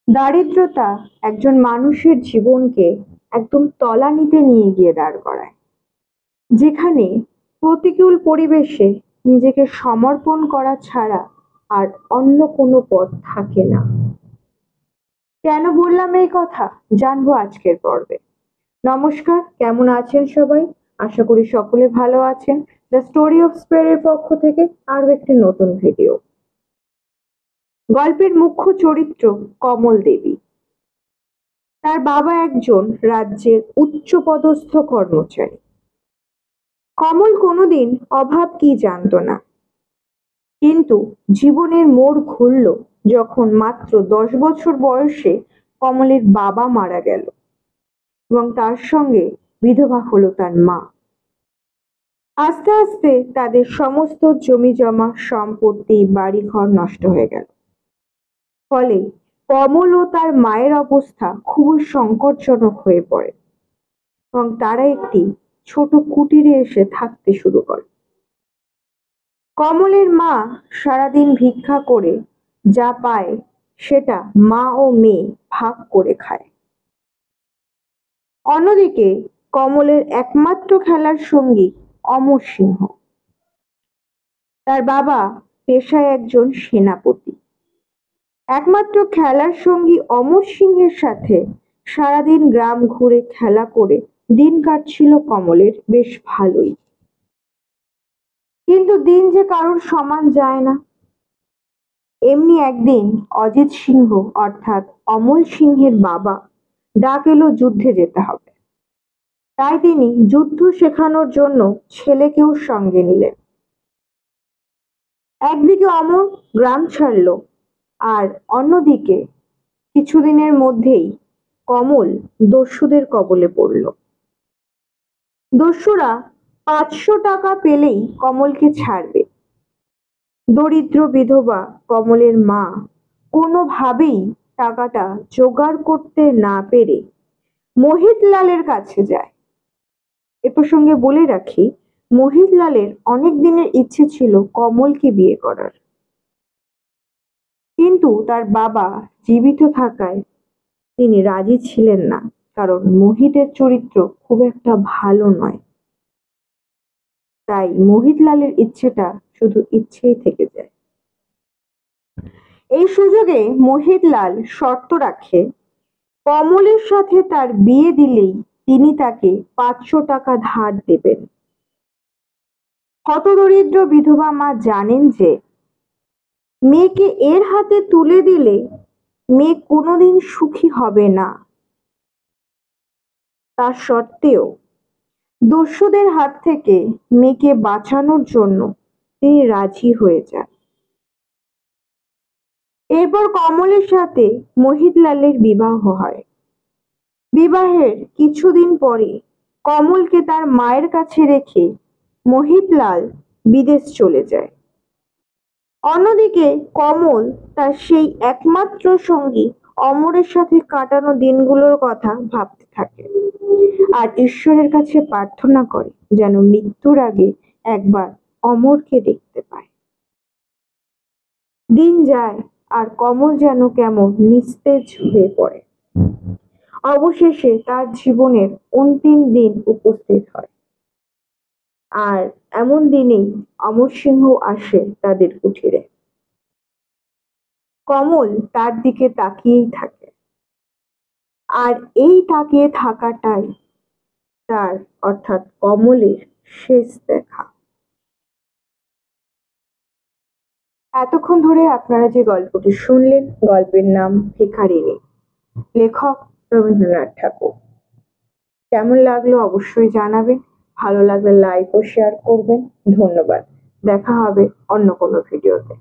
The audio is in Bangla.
দারিদ্রতা একজন মানুষের জীবনকে একদম তলানিতে নিয়ে গিয়ে দাঁড় করায়, যেখানে প্রতিকূল পরিবেশে নিজেকে সমর্পণ করা ছাড়া আর অন্য কোনো পথ থাকে না। কেন বললাম এই কথা জানবো আজকের পর্বে। নমস্কার, কেমন আছেন সবাই? আশা করি সকলে ভালো আছেন। দ্য স্টোরি অফ স্পেয়ারের পক্ষ থেকে আরো একটি নতুন ভিডিও। গল্পের মুখ্য চরিত্র কমল দেবী। তার বাবা একজন রাজ্যের উচ্চপদস্থ কর্মচারী। কমল কোনোদিন অভাব কি জানতো না, কিন্তু জীবনের মোড় ঘুরল যখন মাত্র 10 বছর বয়সে কমলের বাবা মারা গেল এবং তার সঙ্গে বিধবা হলো তার মা। আস্তে আস্তে তাদের সমস্ত জমি জমা সম্পত্তি বাড়িঘর নষ্ট হয়ে গেল। ফলে কমল ও তার মায়ের অবস্থা খুবই সংকটজনক হয়ে পড়ে এবং তারা একটি ছোট কুটিরে এসে থাকতে শুরু করে। কমলের মা সারাদিন ভিক্ষা করে যা পায় সেটা মা ও মেয়ে ভাগ করে খায়। অন্যদিকে কমলের একমাত্র খেলার সঙ্গী অমর সিংহ। তার বাবা পেশায় একজন সেনাপতি। একমাত্র খেলার সঙ্গী অমর সিংহের সাথে সারাদিন গ্রাম ঘুরে খেলা করে দিন কাটছিল কমলের বেশ ভালোই। কিন্তু দিন যে কারোর সমান যায় না। এমনি একদিন অজিত সিংহ অর্থাৎ অমল সিংহের বাবা ডাক এলো যুদ্ধে যেতে হবে। তাই তিনি যুদ্ধ শেখানোর জন্য ছেলেকেও সঙ্গে নিলেন। একদিকে অমর গ্রাম ছাড়ল, আর অন্যদিকে কিছুদিনের মধ্যেই কমল দস্যুদের কবলে পড়ল। দস্যুরা 500 টাকা পেলেই কমলকে ছাড়বে। দরিদ্র বিধবা কমলের মা কোনোভাবেই টাকাটা জোগাড় করতে না পেরে মোহিতলালের কাছে যায়। এ প্রসঙ্গে বলে রাখি, মোহিতলালের অনেক দিনের ইচ্ছে ছিল কমলকে বিয়ে করার, কিন্তু তার বাবা জীবিত থাকায় তিনি রাজি ছিলেন না, কারণ মোহিতের চরিত্র খুব একটা ভালো নয়। তাই মোহিতলালের ইচ্ছেটা শুধু ইচ্ছেই থেকে যায়। এই সুযোগে মোহিতলাল শর্ত রাখে, কমলের সাথে তার বিয়ে দিলেই তিনি তাকে 500 টাকা ধার দেবেন। হতদরিদ্র বিধবা মা জানেন যে মেয়েকে এর হাতে তুলে দিলে মেয়ে কোনোদিন সুখী হবে না। তা সত্ত্বেও দস্যুদের হাত থেকে মেয়েকে বাঁচানোর জন্য তিনি রাজি হয়ে যান। এরপর কমলের সাথে মোহিতলালের বিবাহ হয়। বিবাহের কিছুদিন পরে কমলকে তার মায়ের কাছে রেখে মোহিতলাল বিদেশ চলে যায়। অন্যদিকে কমল তার সেই একমাত্র সঙ্গী অমরের সাথে কাটানো দিনগুলোর কথা ভাবতে থাকে আর ঈশ্বরের কাছে প্রার্থনা করে যেন মৃত্যুর আগে একবার অমরকে দেখতে পায়। দিন যায় আর কমল যেন কেমন নিস্তেজ হয়ে পড়ে। অবশেষে তার জীবনের অন্তিম দিন উপস্থিত হয়, আর এমন দিনেই অমর সিংহ আসে তাদের কুঠিরে। কমল তার দিকে তাকিয়েই থাকে, আর এই তাকিয়ে থাকাটাই তার অর্থাৎ কমলের শেষ দেখা। এতক্ষণ ধরে আপনারা যে গল্পটি শুনলেন, গল্পের নাম ভিখারিনী, লেখক রবীন্দ্রনাথ ঠাকুর। কেমন লাগলো অবশ্যই জানাবেন। ভালো লাগলে লাইক ও শেয়ার করবেন। ধন্যবাদ। দেখা হবে অন্য কোনো ভিডিওতে।